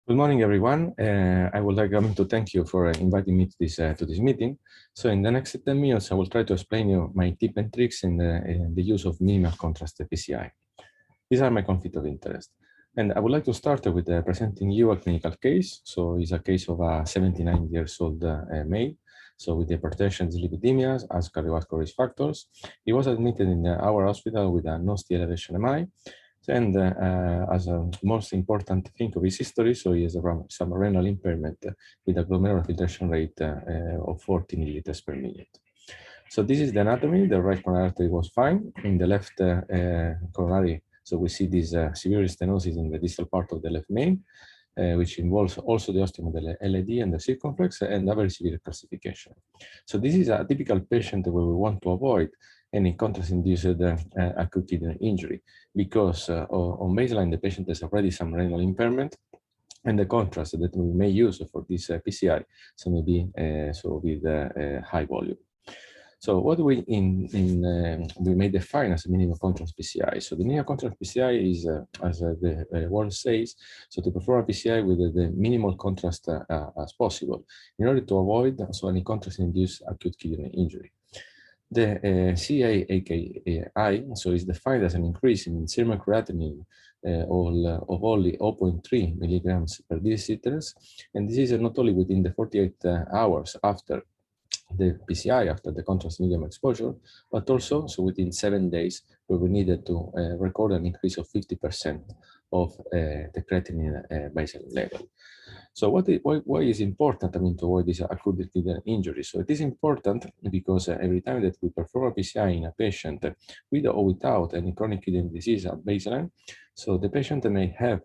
Good morning, everyone. I would like to thank you for inviting me to this meeting. So in the next 10 minutes, I will try to explain you my tip and tricks in the use of minimal contrast PCI. These are my conflict of interest. And I would like to start with presenting you a clinical case. So it's a case of a 79 years old male. So with hypertension, dyslipidemias as cardiovascular risk factors. He was admitted in our hospital with a no-ST elevation MI. And as a most important thing of his history, so he has some renal impairment with a glomerular filtration rate of 40 milliliters per minute. So this is the anatomy. The right coronary artery was fine. In the left coronary, so we see this severe stenosis in the distal part of the left main, which involves also the ostium of the LAD and the circumflex and a very severe calcification. So this is a typical patient where we want to avoid any contrast-induced acute kidney injury because on baseline, the patient has already some renal impairment, and the contrast that we may use for this PCI, so maybe with high volume. So what we may define as a minimal contrast PCI. So the minimal contrast PCI is, as the word says, so to perform a PCI with the minimal contrast as possible in order to avoid any contrast-induced acute kidney injury. The CA-AKI, so is defined as an increase in serum creatinine of only 0.3 milligrams per deciliters, and this is not only within the 48 hours after the PCI, after the contrast medium exposure, but also within 7 days, where we needed to record an increase of 50% of the creatinine baseline level. So why is important, to avoid this acute kidney injury? So it is important because every time that we perform a PCI in a patient with or without any chronic kidney disease at baseline, so the patient may have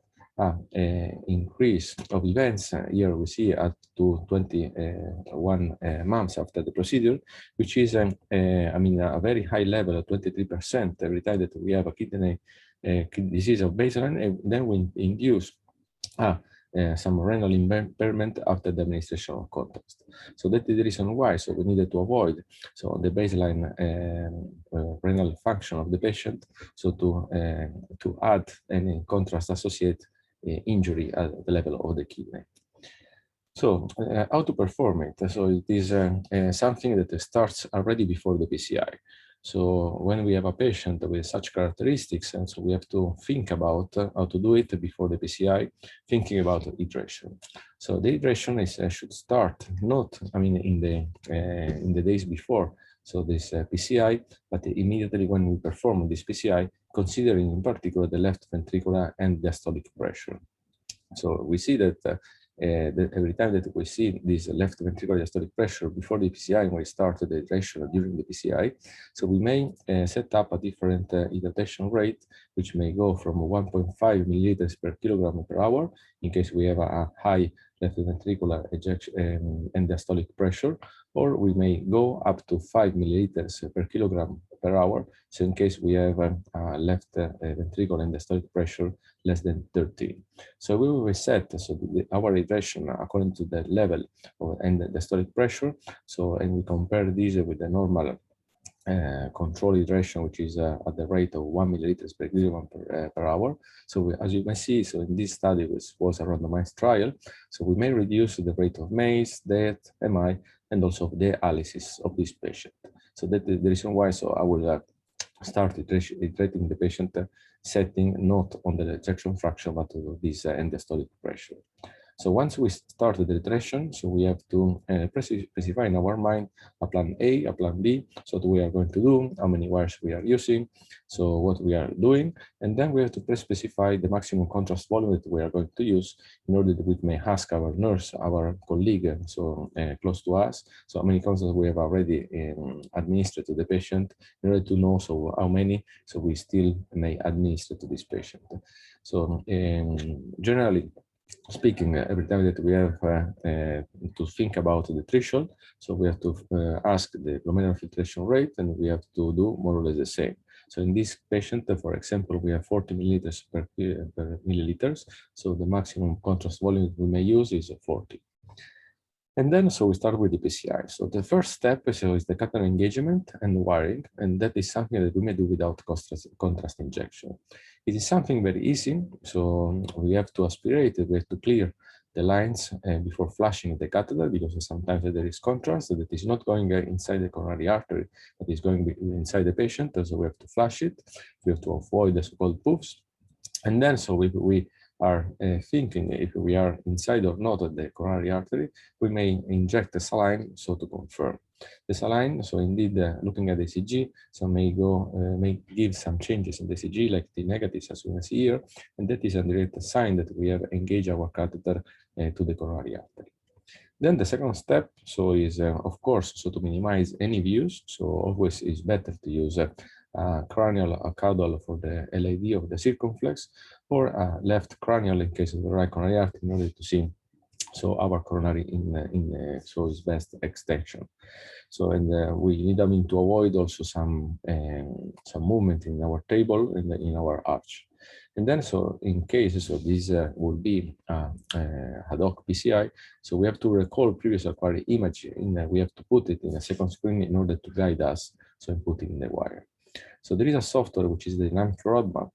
increase of events. Here we see up to 21 months after the procedure, which is a very high level of 23% every time that we have a kidney disease of baseline, and then we induce some renal impairment after the administration of contrast. So that is the reason why. So we needed to avoid the baseline renal function of the patient. So to add any contrast associated injury at the level of the kidney. So how to perform it? So it is something that starts already before the PCI. So when we have a patient with such characteristics, and so we have to think about how to do it before the PCI, thinking about hydration. So the hydration should start not, in the days before, so this PCI, but immediately when we perform this PCI, considering in particular the left ventricular and diastolic pressure. So we see that every time that we see this left ventricular diastolic pressure before the PCI, and we start the hydration during the PCI, so we may set up a different hydration rate, which may go from 1.5 milliliters per kilogram per hour, in case we have a high left ventricular ejection and diastolic pressure, or we may go up to 5 milliliters per kilogram per hour, so in case we have left ventricular and diastolic pressure less than 13. So we will reset our hydration according to the level and the diastolic pressure. So, and we compare this with the normal control hydration, which is at the rate of 1 milliliters per kilogram per hour. So as you can see, so in this study, which was a randomized trial, so we may reduce the rate of MACE, death, MI, and also the dialysis of this patient. So that is the reason why. So I will start hydrating the patient setting not on the ejection fraction, but on this end-diastolic pressure. So once we start the hydration, so we have to specify in our mind a plan A, a plan B, so what we are going to do, how many wires we are using, so what we are doing, and then we have to specify the maximum contrast volume that we are going to use in order that we may ask our nurse, our colleague, so close to us, so how many contrasts we have already administered to the patient in order to know so how many so we still may administer to this patient. So generally speaking, every time that we have to think about the threshold, so we have to ask the glomerular filtration rate, and we have to do more or less the same. So in this patient, for example, we have 40 milliliters per milliliters. So the maximum contrast volume we may use is 40. And then, so we start with the PCI. So the first step is the catheter engagement and wiring, and that is something that we may do without contrast injection. It is something very easy. So we have to aspirate, we have to clear the lines before flushing the catheter, because sometimes there is contrast that is not going inside the coronary artery, but is going inside the patient. So we have to flush it. We have to avoid the so-called poofs. And then, so we are thinking if we are inside or not of the coronary artery, we may inject a saline, so to confirm. The saline, so indeed, looking at the ECG, so may give some changes in the ECG, like the negatives as we can see here, and that is a direct sign that we have engaged our catheter to the coronary artery. Then the second step, so is of course, so to minimize any views, so always is better to use cranial caudal for the LAD of the circumflex, or left cranial in case of the right coronary artery, in order to see so our coronary so its best extension. So, and we need, to avoid also some movement in our table in our arch. And then, so in case, so this will be ad hoc PCI, so we have to recall previous acquired image, and we have to put it in a second screen in order to guide us, so in putting in the wire. So there is a software which is the dynamic roadmap,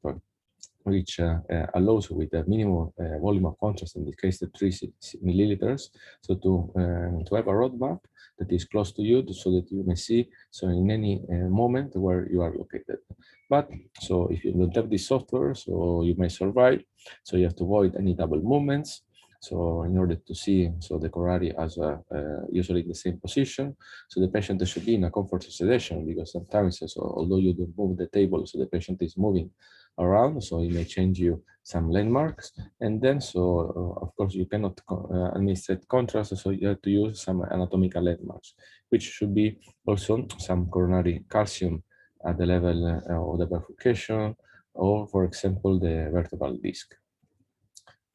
which allows with a minimum volume of contrast, in this case the 3 milliliters, so to have a roadmap that is close to you, so that you may see, so in any moment where you are located. But so if you don't have this software, so you may survive, so you have to avoid any double movements. So in order to see, so the coronary as usually in the same position, so the patient should be in a comfortable sedation, because sometimes, so although you don't move the table, so the patient is moving around, so it may change you some landmarks. And then, so of course you cannot administrate contrast, so you have to use some anatomical landmarks, which should be also some coronary calcium at the level of the bifurcation, or for example the vertebral disc.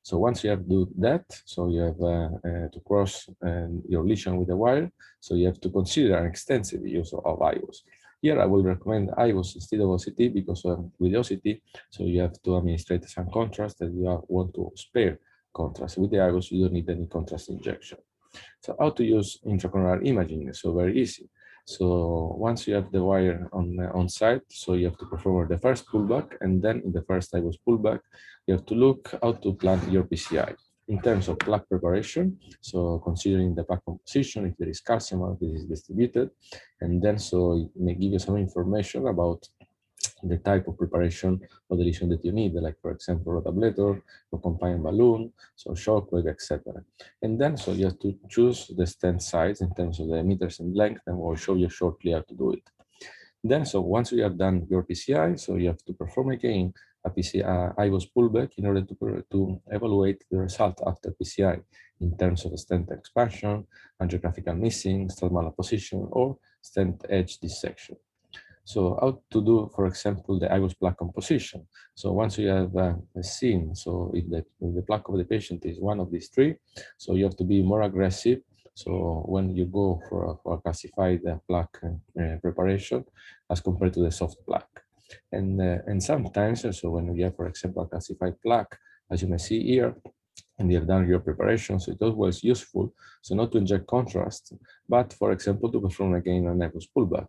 So once you have do that, so you have to cross your lesion with the wire, so you have to consider an extensive use of IVOS. Here I will recommend IVOS instead of OCT, because with OCT, so you have to administrate some contrast, and you want to spare contrast. With the IVOS, you don't need any contrast injection. So how to use intracoronary imaging? So very easy. So once you have the wire on site, so you have to perform the first pullback, and then in the first IVOS pullback, you have to look how to plan your PCI in terms of plaque preparation. So considering the plaque composition, if there is calcium, how this is distributed, and then so it may give you some information about the type of preparation of the lesion that you need, like for example, rotablator, or companion balloon, so shockwave, etc. And then so you have to choose the stent size in terms of the meters and length, and we'll show you shortly how to do it. Then, so once you have done your PCI, so you have to perform again a PCI IVOS pullback in order to evaluate the result after PCI in terms of stent expansion, angiographical missing, stent malposition, or stent edge dissection. So how to do, for example, the IVOS plaque composition. So once you have seen, so if the plaque of the patient is one of these three, so you have to be more aggressive. So when you go for a calcified plaque preparation as compared to the soft plaque. And sometimes, so when you have, for example, a calcified plaque, as you may see here, and you have done your preparation, so it always useful, so not to inject contrast, but for example, to perform again an IVOS pullback.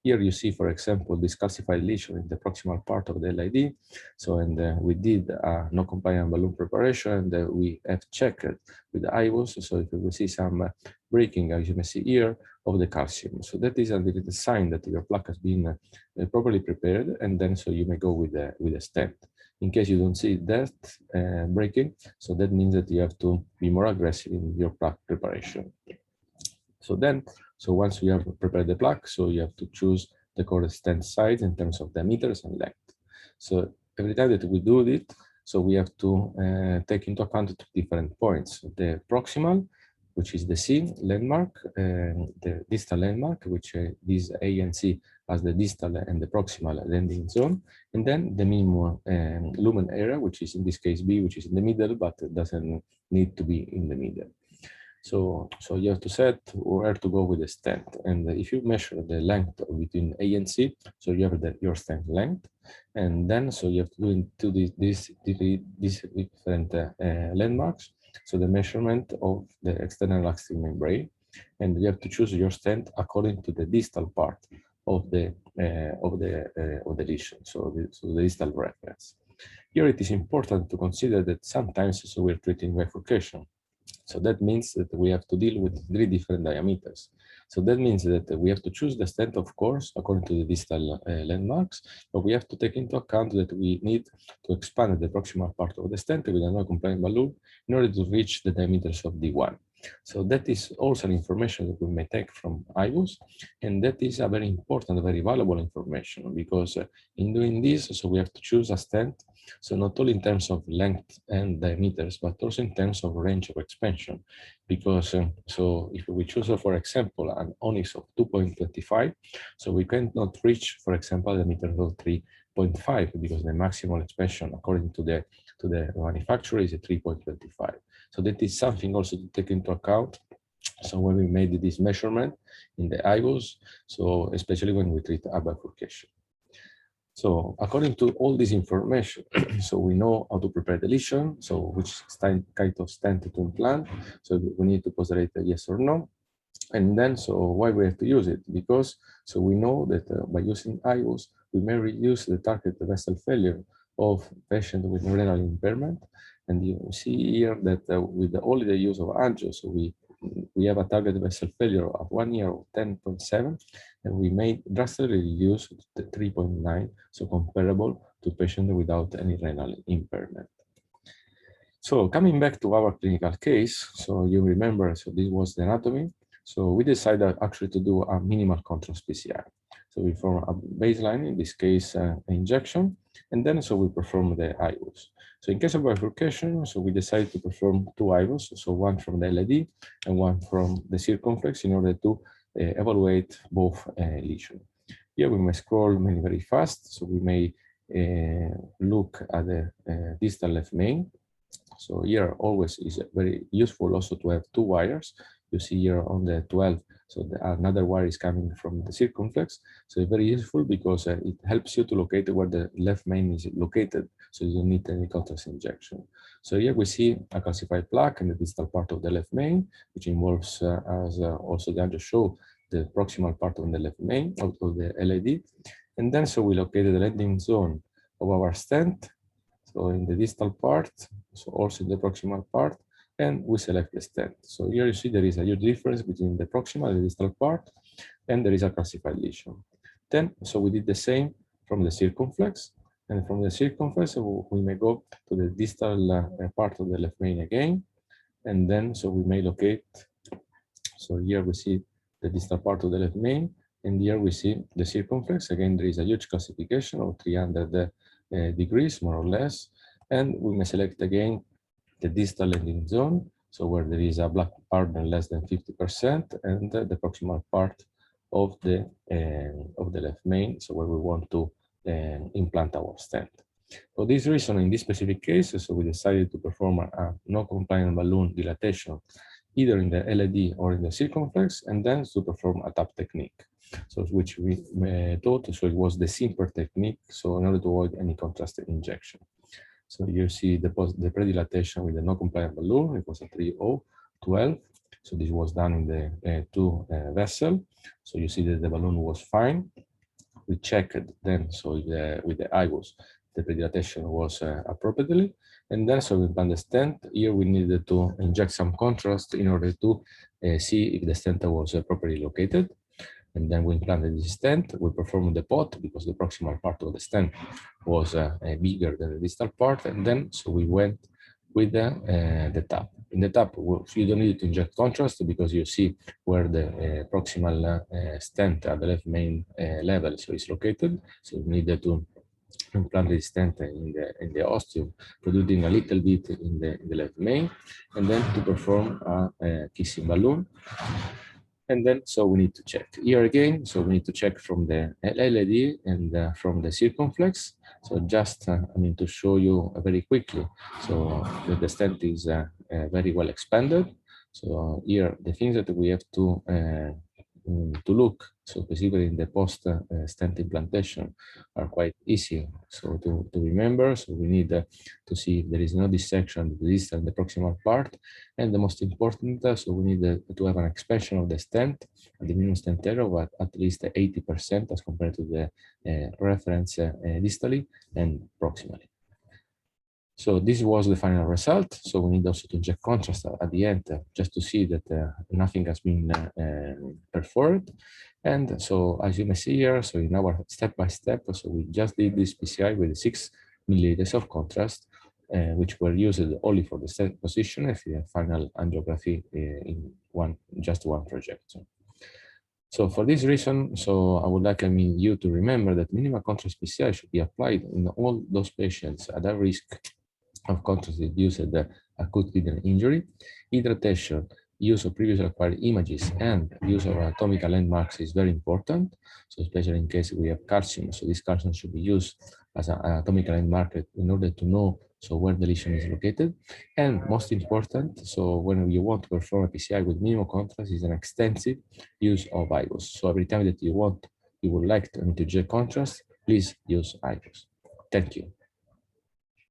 Here you see, for example, this calcified lesion in the proximal part of the LID. So, and we did no companion balloon preparation, and we have checked with the IVOS. So if you see some breaking, as you may see here, of the calcium. So that is a sign that your plaque has been properly prepared, and then so you may go with a stent. In case you don't see that breaking, so that means that you have to be more aggressive in your plaque preparation. So then, so once you have prepared the plaque, so you have to choose the correct stent size in terms of diameters and length. So every time that we do it, so we have to take into account 2 different points: the proximal, which is the C landmark, the distal landmark, which is A and C as the distal and the proximal landing zone, and then the minimum lumen area, which is in this case B, which is in the middle, but it doesn't need to be in the middle. So you have to set where to go with the stent. And if you measure the length between A and C, so you have your stent length. And then, so you have to do into these different landmarks. So the measurement of the external elastic membrane, and you have to choose your stent according to the distal part of the lesion, so the distal reference. Here it is important to consider that sometimes we're treating bifurcation. So that means that we have to deal with 3 different diameters. So that means that we have to choose the stent, of course, according to the distal landmarks, but we have to take into account that we need to expand the proximal part of the stent with a non-compliant balloon in order to reach the diameters of D1. So that is also an information that we may take from IVUS, and that is a very important, very valuable information, because in doing this, so we have to choose a stent, so not only in terms of length and diameters, but also in terms of range of expansion, because so if we choose, for example, an onyx of 2.25, so we cannot reach, for example, the meter of 3.5, because the maximal expansion according to the manufacturer is a 3.25. So that is something also to take into account. So when we made this measurement in the IVUS, so especially when we treat a bifurcation. So according to all this information, so we know how to prepare the lesion, so which kind of stent to implant. So we need to postulate a yes or no. And then, so why we have to use it? Because so we know that by using IVUS, we may reduce the target vessel failure of patients with renal impairment. And you see here that with only the use of angio, so we have a target vessel failure of 1 year of 10.7, and we may drastically reduce the 3.9, so comparable to patients without any renal impairment. So coming back to our clinical case, so you remember, so this was the anatomy. So we decided actually to do a minimal contrast PCI. So we form a baseline, in this case, injection, and then so we perform the IVUS. So in case of bifurcation, so we decided to perform 2 IVUS, so one from the LAD and one from the circumflex in order to evaluate both lesions. Here we may scroll very fast, so we may look at the distal left main. So here always is very useful also to have 2 wires. You see here on the 12, so another wire is coming from the circumflex. So it's very useful because it helps you to locate where the left main is located. So you don't need any contrast injection. So here we see a calcified plaque in the distal part of the left main, which involves, as also the angio show, the proximal part of the left main of the LAD. And then so we located the landing zone of our stent. So in the distal part, so also in the proximal part, and we select the stent. So here you see there is a huge difference between the proximal and the distal part, and there is a calcified lesion. Then, so we did the same from the circumflex, and from the circumflex, we may go to the distal part of the left main again, and then so we may locate, so here we see the distal part of the left main, and here we see the circumflex. Again, there is a huge calcification of 300 degrees, more or less, and we may select again the distal landing zone, so where there is a black hardening less than 50%, and the proximal part of the left main, so where we want to implant our stent. For this reason, in this specific case, so we decided to perform a non-compliant balloon dilatation either in the LAD or in the circumflex, and then to perform a tap technique. So which we thought, so it was the simpler technique, so in order to avoid any contrast injection. So you see the pre-dilatation with the non-compliant balloon, it was a 3.012. So this was done in the 2 vessel. So you see that the balloon was fine. We checked then, so with the IVUS, the pre-dilatation was appropriately. And then, so we implant the stent. Here we needed to inject some contrast in order to see if the stent was properly located. And then we implanted the stent. We performed the pot because the proximal part of the stent was bigger than the distal part. And then, so we went with the tap. In the tap, you don't need to inject contrast because you see where the proximal stent at the left main level so is located. So we needed to implant the stent in the ostium, producing a little bit in the left main, and then to perform a kissing balloon. And then, so we need to check here again. So we need to check from the LAD and from the circumflex. So just, I mean, to show you very quickly. So the stent is very well expanded. So here, the things that we have to look, so specifically in the post stent implantation, are quite easy. So to remember, so we need to see if there is no dissection, the distal and the proximal part. And the most important, so we need to have an expansion of the stent, the minimum stent error of at least 80% as compared to the reference distally and proximally. So this was the final result. So we need also to inject contrast at the end just to see that nothing has been performed. And so as you may see here, so in our step-by-step, so we just did this PCI with 6 milliliters of contrast, which were used only for the set position and the final angiography in just one project. So for this reason, so I would like you to remember that minimal contrast PCI should be applied in all those patients at a risk of contrast-induced acute kidney injury, hydration, use of previously acquired images, and use of anatomical landmarks is very important. So especially in case we have calcium, so this calcium should be used as an anatomical landmark in order to know where the lesion is located. And most important, so when you want to perform a PCI with minimal contrast is an extensive use of IGOS. So every time that you would like to inject contrast, please use IGOS. Thank you.